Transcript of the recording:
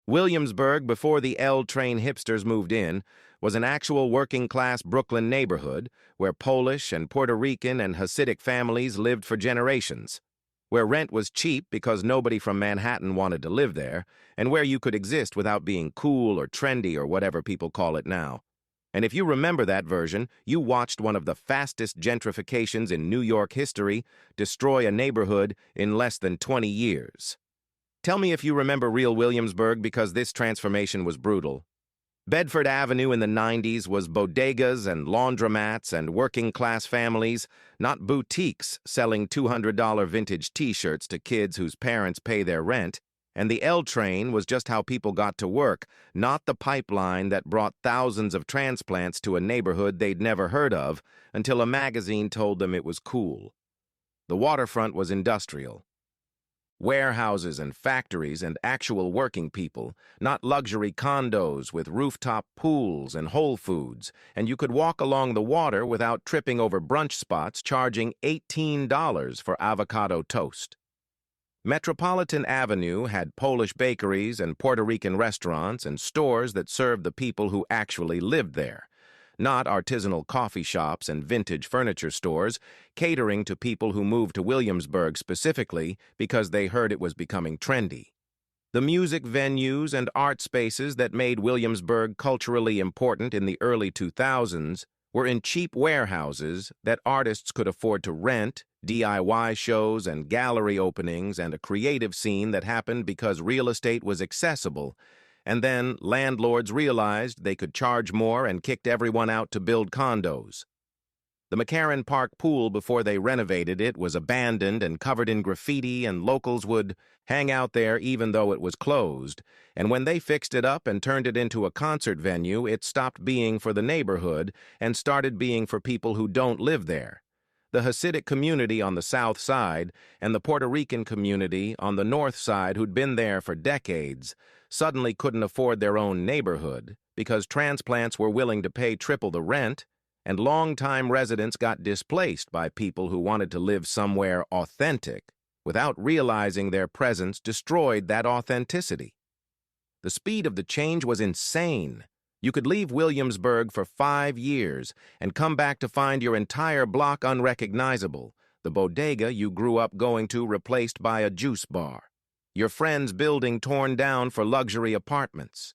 Williamsburg, before the L-train hipsters moved in, was an actual working-class Brooklyn neighborhood where Polish and Puerto Rican and Hasidic families lived for generations, where rent was cheap because nobody from Manhattan wanted to live there, and where you could exist without being cool or trendy or whatever people call it now. And if you remember that version, you watched one of the fastest gentrifications in New York history destroy a neighborhood in less than 20 years. Tell me if you remember real Williamsburg, because this transformation was brutal. Bedford Avenue in the 90s was bodegas and laundromats and working-class families, not boutiques selling $200 vintage T-shirts to kids whose parents pay their rent. And the L train was just how people got to work, not the pipeline that brought thousands of transplants to a neighborhood they'd never heard of until a magazine told them it was cool. The waterfront was industrial. Warehouses and factories and actual working people, not luxury condos with rooftop pools and Whole Foods, and you could walk along the water without tripping over brunch spots charging $18 for avocado toast. Metropolitan Avenue had Polish bakeries and Puerto Rican restaurants and stores that served the people who actually lived there, not artisanal coffee shops and vintage furniture stores catering to people who moved to Williamsburg specifically because they heard it was becoming trendy. The music venues and art spaces that made Williamsburg culturally important in the early 2000s were in cheap warehouses that artists could afford to rent, DIY shows and gallery openings, and a creative scene that happened because real estate was accessible. And then landlords realized they could charge more and kicked everyone out to build condos. The McCarran Park pool, before they renovated it, was abandoned and covered in graffiti, and locals would hang out there even though it was closed. And when they fixed it up and turned it into a concert venue, it stopped being for the neighborhood and started being for people who don't live there. The Hasidic community on the south side and the Puerto Rican community on the north side, who'd been there for decades, suddenly couldn't afford their own neighborhood because transplants were willing to pay triple the rent, and longtime residents got displaced by people who wanted to live somewhere authentic without realizing their presence destroyed that authenticity. The speed of the change was insane. You could leave Williamsburg for 5 years and come back to find your entire block unrecognizable, the bodega you grew up going to replaced by a juice bar, your friend's building torn down for luxury apartments,